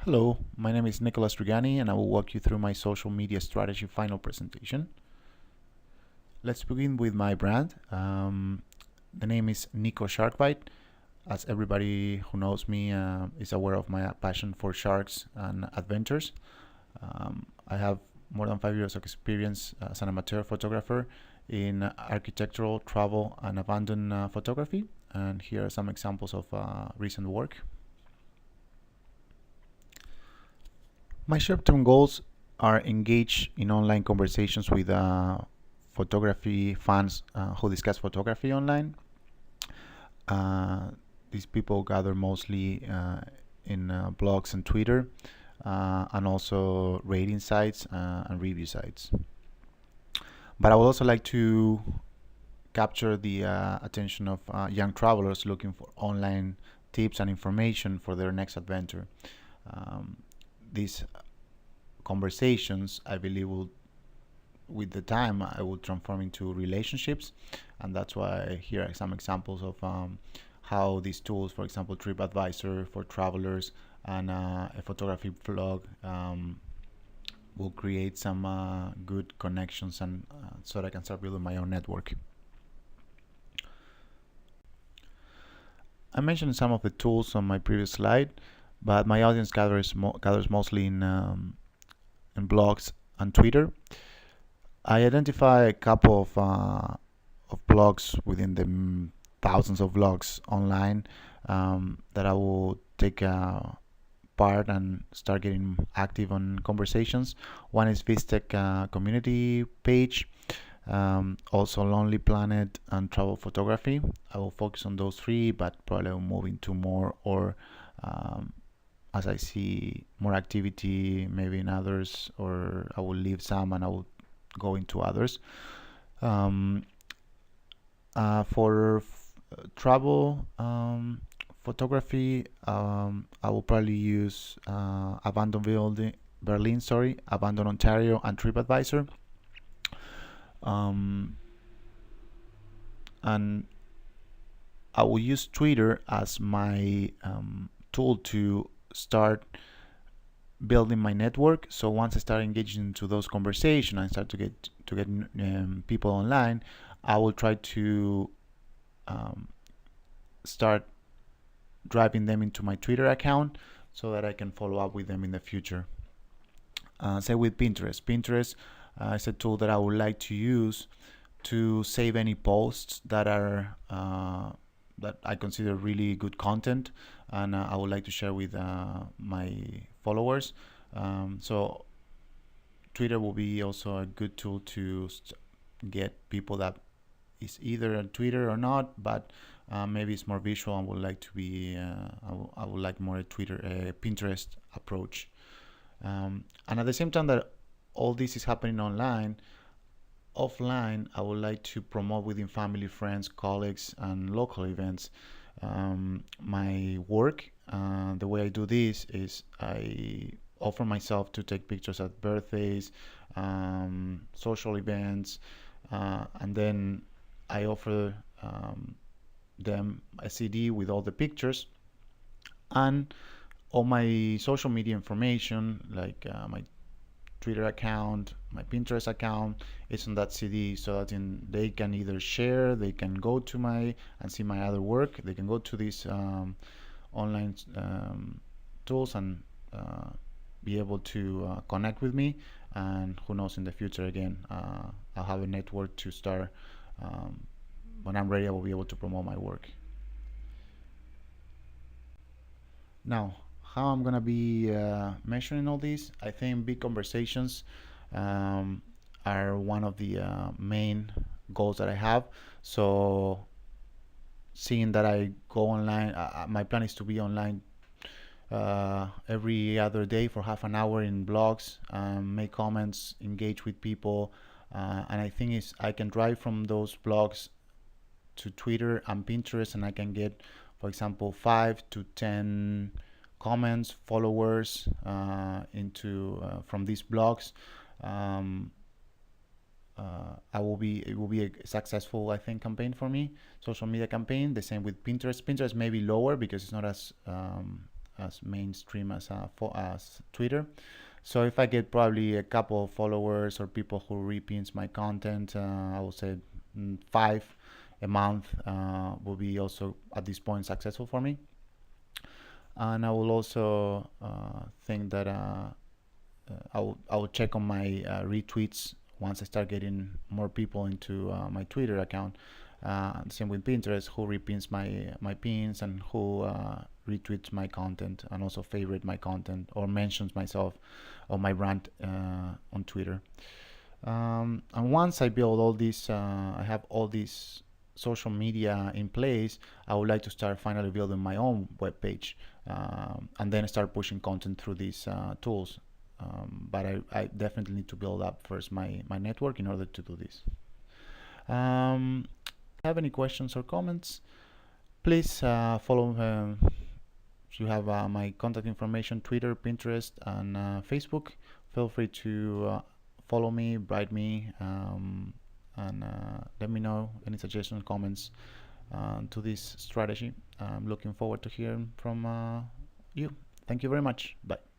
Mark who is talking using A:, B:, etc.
A: Hello, my name is Nicolas Drugani and I will walk you through my social media strategy final presentation. Let's begin with my brand. The name is Nico Sharkbite. As everybody who knows me is aware of my passion for sharks and adventures. I have more than 5 years of experience as an amateur photographer in architectural, travel, and abandoned photography. And here are some examples of recent work. My short-term goals are engage in online conversations with photography fans who discuss photography online. These people gather mostly in blogs and Twitter, and also rating sites and review sites. But I would also like to capture the attention of young travelers looking for online tips and information for their next adventure. These conversations, I believe, with the time, I will transform into relationships, and that's why here are some examples of how these tools, for example, TripAdvisor for travelers and a photography blog, will create some good connections, and so that I can start building my own network. I mentioned some of the tools on my previous slide, but my audience gathers mostly in blogs and Twitter. I identify a couple of blogs within the thousands of blogs online that I will take part and start getting active on conversations. One is Vistec community page, also Lonely Planet and travel photography. I will focus on those three, but probably will move into more, or as I see more activity maybe in others, or I will leave some and I will go into others. For travel photography, I will probably use Abandon Berlin, Abandon Ontario, and TripAdvisor. And I will use Twitter as my tool to start building my network. So once I start engaging into those conversations, I start to get people online, I will try to start driving them into my Twitter account so that I can follow up with them in the future. Same with Pinterest. Pinterest is a tool that I would like to use to save any posts that are that I consider really good content, and I would like to share with my followers. So Twitter will be also a good tool to get people that is either on Twitter or not, but maybe it's more visual and would like to be. I would like more a Pinterest approach. And at the same time that all this is happening online, offline, I would like to promote within family, friends, colleagues, and local events my work. The way I do this is I offer myself to take pictures at birthdays, social events, and then I offer them a CD with all the pictures and all my social media information, like my Twitter account, my Pinterest account, is on that CD, so that they can either share, they can go to and see my other work, they can go to these online tools and be able to connect with me, and who knows, in the future again, I'll have a network to start. When I'm ready, I will be able to promote my work. Now, how I'm gonna be measuring all this? I think big conversations are one of the main goals that I have. So, seeing that I go online, my plan is to be online every other day for half an hour in blogs, make comments, engage with people, and I think I can drive from those blogs to Twitter and Pinterest, and I can get, for example, 5 to 10 comments, followers into from these blogs. It will be a successful, I think, campaign for me, social media campaign. The same with Pinterest. Pinterest may be lower because it's not as as mainstream as Twitter. So if I get probably a couple of followers or people who repins my content, I would say 5 a month will be also at this point successful for me. And I will also think that I will check on my retweets once I start getting more people into my Twitter account. Same with Pinterest, who repins my pins and who retweets my content and also favorite my content or mentions myself or my brand on Twitter. And once I build all this, I have all these social media in place, I would like to start finally building my own web page and then start pushing content through these tools. But I definitely need to build up first my network in order to do this. Have any questions or comments, please follow. You have my contact information, Twitter, Pinterest, and Facebook. Feel free to follow me, write me, and let me know any suggestions, comments to this strategy. I'm looking forward to hearing from you. Thank you very much. Bye.